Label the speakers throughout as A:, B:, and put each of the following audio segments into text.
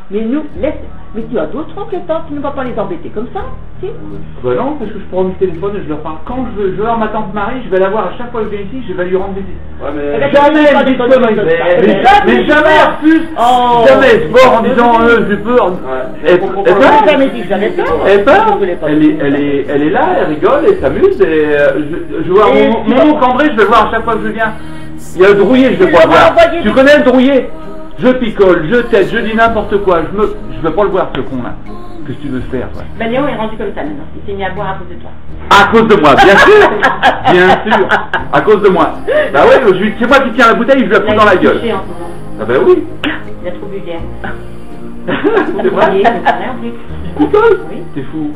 A: Mais nous, laisse. Mais tu as d'autres oncles et tantes, tu ne vas pas les embêter comme ça, si?
B: Bah non, parce que je prends mon téléphone et je leur parle. Quand je veux voir ma tante Marie, je vais la voir à chaque fois que je viens ici, je vais lui rendre visite.
C: Ouais, mais...
B: Jamais elle dit ça, mais jamais elle refuse. Jamais elle se bord en disant j'ai peur. Elle peur. Elle est là, elle rigole, elle s'amuse. Je vois mon oncle André, je vais le voir à chaque fois que je viens. Il y a le drouillé, je vais pas le voir. Tu connais le drouillé? Je picole, je teste, je dis n'importe quoi. Je veux pas le voir, ce con là. Qu'est-ce que tu veux faire, toi?
A: Ben Léon est rendu comme ça maintenant. Il s'est mis à boire à cause de toi.
B: À cause de moi, bien sûr. Bien sûr. À cause de moi. Bah ouais, c'est moi qui tiens la bouteille, je la fous dans la gueule. Ah bah oui.
A: Il a trop bu hier.
B: C'est vrai?
A: Il
B: picole? Oui. T'es fou.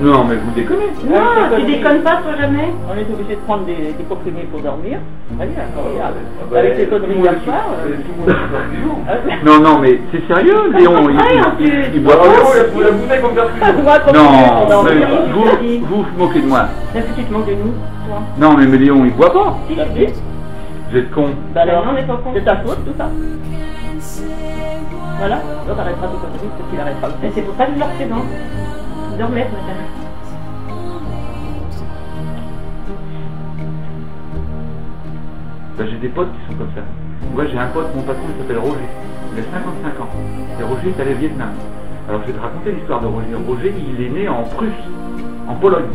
B: Non, mais vous déconnez.
A: Non, tu déconnes pas, toi, jamais. On est obligé de prendre des comprimés pour dormir. Allez, incroyable. Avec les conneries hier soir.
B: Non, mais c'est sérieux, Léon. Il boit pas. Non, mais vous vous moquez de moi.
A: Est-ce que tu te moques de nous, toi?
B: Non, mais Léon, il boit pas.
A: Si,
B: Vous êtes con.
A: Bah alors, on n'est pas con. C'est ta faute, tout ça. Voilà. Donc, arrêtera tes conneries, parce qu'il arrêtera. Et c'est pour ça que je leur présente. Dormez ce matin.
B: Ben, j'ai des potes qui sont comme ça. Moi j'ai un pote, mon patron il s'appelle Roger. Il a 55 ans. Et Roger est allé au Vietnam. Alors je vais te raconter l'histoire de Roger. Roger il est né en Prusse, en Pologne.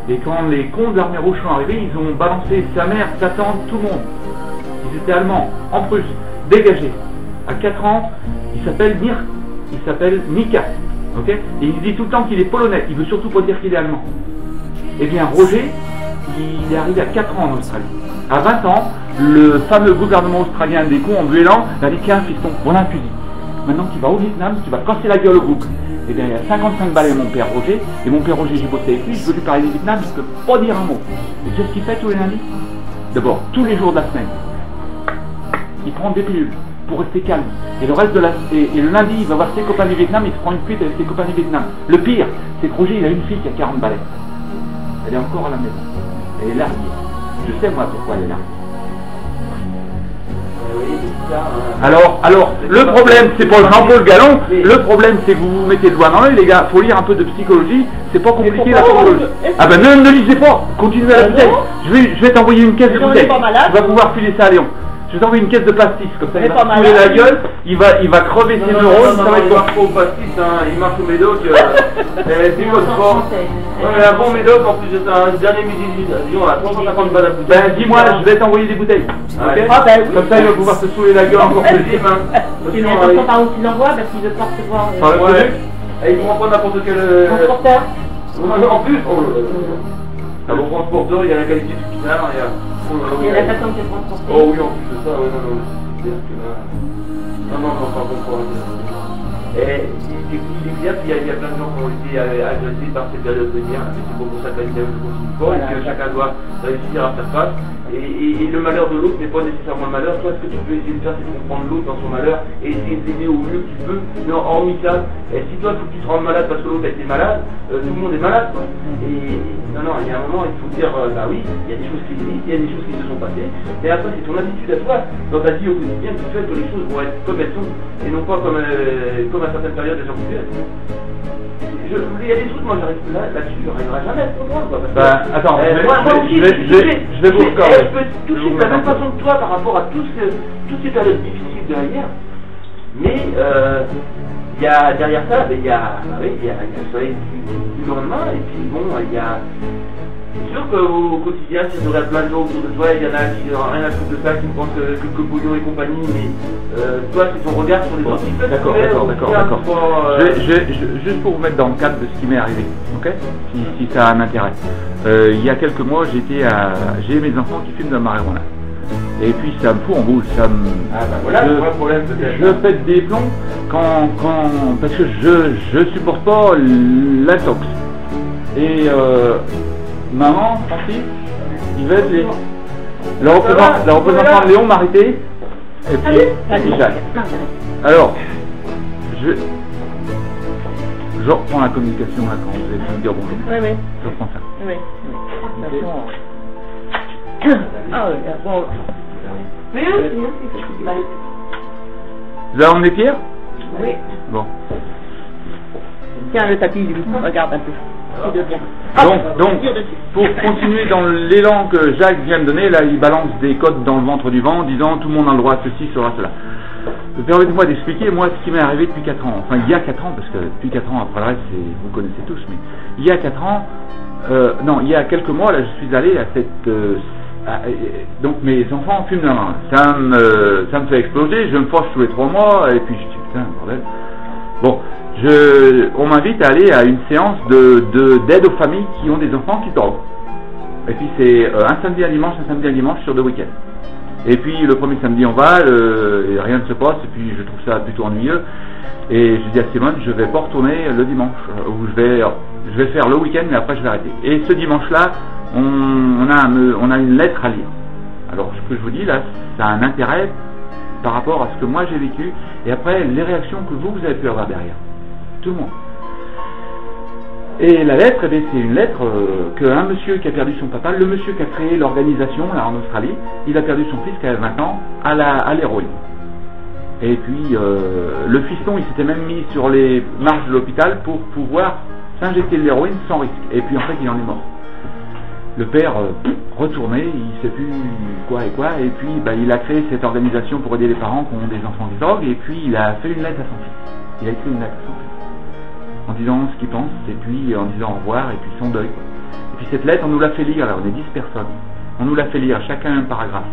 B: Et quand les cons de l'armée rouge sont arrivés, ils ont balancé sa mère, sa tante, tout le monde. Ils étaient allemands, en Prusse, dégagés. À 4 ans, il s'appelle Mika. Okay, et il dit tout le temps qu'il est polonais, il veut surtout pas dire qu'il est allemand. Eh bien Roger, il est arrivé à 4 ans en Australie. À 20 ans, le fameux gouvernement australien des cons en duellant a dit tiens fiston, voilà un fusil. Maintenant tu vas au Vietnam, tu vas casser la gueule au groupe. Eh bien il y a 55 balles à mon père Roger, et mon père Roger j'ai bossé avec lui, je veux lui parler du Vietnam, je peux pas dire un mot. Et tu sais ce qu'il fait tous les lundis? D'abord, tous les jours de la semaine, il prend des pilules pour rester calme. Et le reste de et le lundi, il va voir ses copains du Vietnam, il se prend une cuite avec ses copains du Vietnam. Le pire, c'est que Roger, il a une fille qui a 40 balais. Elle est encore à la maison. Elle est larguée. Je sais moi pourquoi elle est larguée. Alors, le problème, c'est pas Jean-Paul Gallon, le problème, c'est que vous vous mettez le doigt dans l'œil, les gars, faut lire un peu de psychologie, c'est pas compliqué la psychologie. Ah ben ne lisez pas, continuez à la bouteille. Je vais t'envoyer une caisse de bouteille. Tu vas pouvoir filer ça à Léon. Je vais t'envoyer une caisse de pastis, comme ça il va se couler la gueule, il va crever ses neurones, ça va être bon.
C: Au pastis, il marche au médoc, c'est quoi sport? Ouais, un bon médoc, en plus c'est un dernier midi, disons à 350 balles à bouteille.
B: Ben dis-moi, je vais t'envoyer des bouteilles, ok? Comme ça il va pouvoir se saouler la gueule encore plus.
A: Tu mets attention par où tu l'envoies, parce qu'il veut pas recevoir...
C: Et il prend pas n'importe quel...
A: transporteur.
C: En plus, un bon transporteur, il y a la qualité du pinard, il y a...
A: Il y a la façon de se transporter.
C: Oh oui, en plus de ça, non, c'est-à-dire que là... Non, pardon. Et c'est clair qu'il y a plein de gens qui ont été agressés par cette période de guerre, c'est pour ça que la vidéo ne continue pas, et que chacun doit réussir à faire face. Et le malheur de l'autre n'est pas nécessairement le malheur. Toi, ce que tu peux essayer de faire, c'est de comprendre l'autre dans son malheur et essayer de l'aider au mieux que tu peux. Mais hormis ça, si toi, il faut que tu te rendes malade parce que l'autre a été malade, tout le monde est malade, quoi. Et non, il y a un moment, il faut dire, bah oui, il y a des choses qui existent, il y a des choses qui se sont passées. Mais après, c'est ton attitude à toi, dans ta vie au quotidien, qui fait que les choses vont être comme elles sont, et non pas comme à certaines périodes des gens qui viennent. Il y a des trucs, moi j'arrive là-dessus, j'arriverai jamais à te comprendre, quoi. Parce que,
B: attends, je vais vous recorder.
C: Je peux toucher de la même façon que toi par rapport à toutes ces périodes difficiles de la guerre. Mais il y a derrière ça, il y a le soleil du lendemain, et puis bon, il y a... C'est sûr qu'au quotidien, si tu regardes plein de gens autour de toi, il y en a qui n'ont rien à foutre de ça, qui pensent que Bouillon et compagnie, mais toi, c'est ton regard sur les autres.
B: D'accord. Juste pour vous mettre dans le cadre de ce qui m'est arrivé, ok, si ça a un intérêt. Il y a quelques mois, j'ai mes enfants qui fument de la marijuana. Et puis ça me fout en boule, ça me...
C: Ah bah voilà, c'est un problème peut-être.
B: Je pète des plombs parce que je supporte pas l'intox. Et maman, Francis, Yvette, la représentante de Léon m'a arrêté. Et puis Jacques. Alors, je reprends la communication là quand vous allez me dire bonjour.
A: Oui.
B: Je reprends ça.
A: Oui. Ah oui, bon. Mais
B: Là, on est Pierre?
A: Oui.
B: Bon.
A: Tiens, le tapis, lui, regarde un peu. C'est de bien.
B: Donc, pour continuer dans l'élan que Jacques vient de donner, là, il balance des codes dans le ventre du vent, disant tout le monde a le droit à ceci, cela, cela. Permettez-moi d'expliquer, moi, ce qui m'est arrivé depuis 4 ans. Enfin, il y a 4 ans, parce que depuis 4 ans, après le reste, vous connaissez tous, mais il y a 4 ans, non, il y a quelques mois, là, je suis allé à cette... donc, mes enfants fument la main. Ça me fait exploser, je me fâche tous les 3 mois, et puis je dis, putain, bordel. Bon, on m'invite à aller à une séance d'aide aux familles qui ont des enfants qui droguent. Et puis c'est un samedi à dimanche sur 2 week-ends. Et puis le premier samedi on va, et rien ne se passe, et puis je trouve ça plutôt ennuyeux. Et je dis à Simone, je vais pas retourner le dimanche, où je vais faire le week-end, mais après je vais arrêter. Et ce dimanche-là, on a une lettre à lire. Alors ce que je vous dis là, ça a un intérêt par rapport à ce que moi j'ai vécu, et après les réactions que vous avez pu avoir derrière. Tout le monde. Et la lettre, eh c'est une lettre qu'un monsieur qui a perdu son papa, le monsieur qui a créé l'organisation là en Australie, il a perdu son fils qui avait 20 ans à l'héroïne. Et puis le fiston, il s'était même mis sur les marches de l'hôpital pour pouvoir s'injecter de l'héroïne sans risque. Et puis en fait, il en est mort. Le père retourné, il sait plus quoi et quoi, et puis il a créé cette organisation pour aider les parents qui ont des enfants qui droguent, et puis il a fait une lettre à son fils. Il a écrit une lettre à son fils, en disant ce qu'il pense, et puis en disant au revoir, et puis son deuil. Et puis cette lettre, on nous l'a fait lire, alors on est 10 personnes, on nous l'a fait lire, chacun un paragraphe.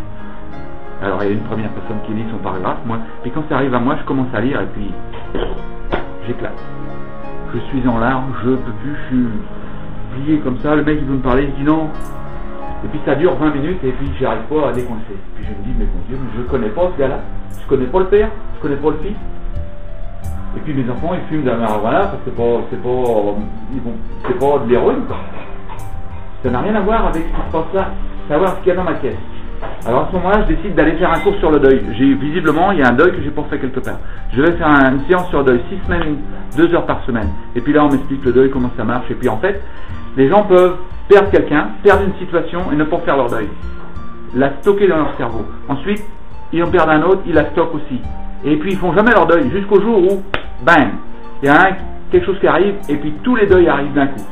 B: Alors il y a une première personne qui lit son paragraphe, moi, puis quand ça arrive à moi, je commence à lire, et puis j'éclate. Je suis en larmes, je peux plus, je suis plié comme ça, le mec il veut me parler, je dis non. Et puis ça dure 20 minutes, et puis j'y arrive pas à décoincer. Puis je me dis, mais mon Dieu, mais je connais pas ce gars-là, je connais pas le père, je connais pas le fils. Et puis mes enfants, ils fument de la marijuana, parce que c'est pas de l'héroïne, quoi. Ça n'a rien à voir avec ce qui se passe là, savoir ce qu'il y a dans ma caisse. Alors à ce moment-là, je décide d'aller faire un cours sur le deuil. Visiblement, il y a un deuil que j'ai pas fait quelque part. Je vais faire une séance sur le deuil, 6 semaines, 2 heures par semaine. Et puis là, on m'explique le deuil, comment ça marche. Et puis en fait, les gens peuvent perdre quelqu'un, perdre une situation et ne pas faire leur deuil. La stocker dans leur cerveau. Ensuite, ils en perdent un autre, ils la stockent aussi. Et puis ils font jamais leur deuil, jusqu'au jour où, bang, il y a quelque chose qui arrive, et puis tous les deuils arrivent d'un coup.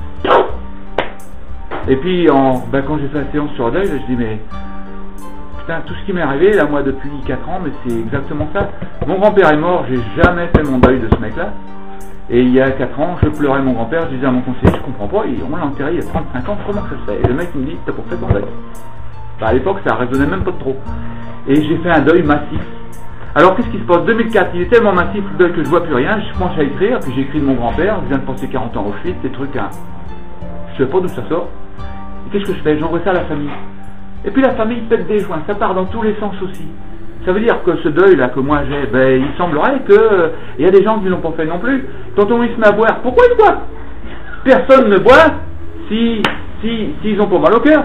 B: Et puis quand j'ai fait la séance sur le deuil, je dis mais putain, tout ce qui m'est arrivé là moi depuis 4 ans, mais c'est exactement ça. Mon grand-père est mort, j'ai jamais fait mon deuil de ce mec-là. Et il y a 4 ans, je pleurais mon grand-père, je disais à mon conseiller, je comprends pas, on l'a enterré il y a 35 ans, comment ça se fait? Et le mec il me dit, t'as pour faire ton deuil. À l'époque ça résonnait même pas trop. Et j'ai fait un deuil massif. Alors qu'est-ce qui se passe? 2004, il est tellement massif le deuil que je vois plus rien, je commence à écrire, puis j'ai écrit de mon grand-père, je viens de passer 40 ans au Auschwitz, des trucs, hein. Je sais pas d'où ça sort. Et qu'est-ce que je fais? J'envoie ça à la famille. Et puis la famille pète des joints, ça part dans tous les sens aussi. Ça veut dire que ce deuil-là que moi j'ai, il semblerait que il y a des gens qui ne l'ont pas fait non plus. Quand on se met à boire, pourquoi ils boivent? Personne ne boit s'ils ont pas mal au cœur.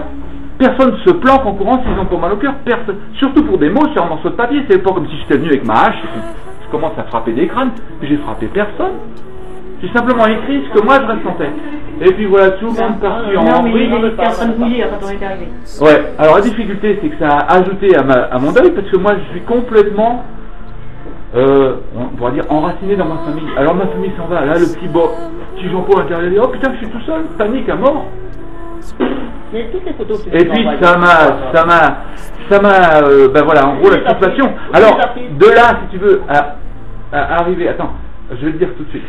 B: Personne se planque en courant s'ils ont pas mal au cœur. Personne. Surtout pour des mots sur un morceau de papier. C'est pas comme si j'étais venu avec ma hache et je commence à frapper des crânes. J'ai frappé personne. J'ai simplement écrit ce que moi je ressentais. Et puis voilà, tout le monde parti en
A: Non, mais il était en train de bouillir quand on est arrivé.
B: Ouais, alors la difficulté, c'est que ça a ajouté à mon deuil, parce que moi je suis complètement, on pourrait dire, enraciné dans ma famille. Alors ma famille s'en va, là le petit Jean-Paul intérieur dit, oh putain, je suis tout seul, panique à mort.
A: Il y a toutes les photos que
B: Et puis ça m'a, ben voilà, en gros la situation. Alors, de là, si tu veux, à arriver, attends, je vais te dire tout de suite.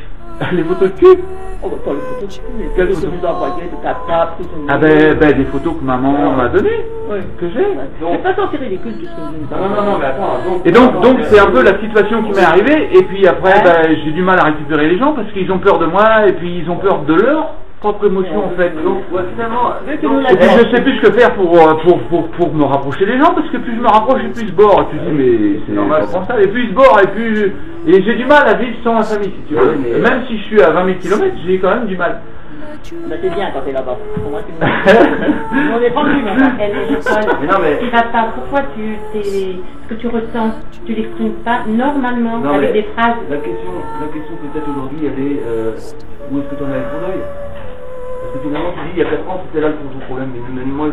B: Les photos de cul?
A: Oh, pas les photos de cul, mais
B: quelles
A: photos
B: photos?
A: que nous envoyés, de ta table, tout ça.
B: Ah ben des photos que maman m'a données,
A: oui.
B: que j'ai.
A: C'est pas sorti ridicule tout ce que nous avons.
C: Non, mais attends.
B: Et donc c'est un peu la situation qui m'est arrivée, et puis après j'ai du mal à récupérer les gens parce qu'ils ont peur de moi, et puis ils ont peur de leur propre émotion en fait. Donc
C: finalement,
B: et puis je sais plus ce que faire pour me rapprocher des gens, parce que plus je me rapproche et plus je bord, et tu dis mais c'est normal, et plus je bord, et j'ai du mal à vivre sans ma famille, si tu veux. Même si je suis à 20 000 km, j'ai quand même du mal.
A: Bah c'est bien quand t'es là-bas. Pour moi c'est bien. On est tranquille, mais non, mais... Tu vas pas, pourquoi ce que tu ressens, tu l'exprimes pas normalement, non, avec des phrases.
C: La question peut-être aujourd'hui, elle est où est-ce que tu en as avec ton deuil? Parce que finalement tu dis il y a 4 ans c'était là le problème, mais moi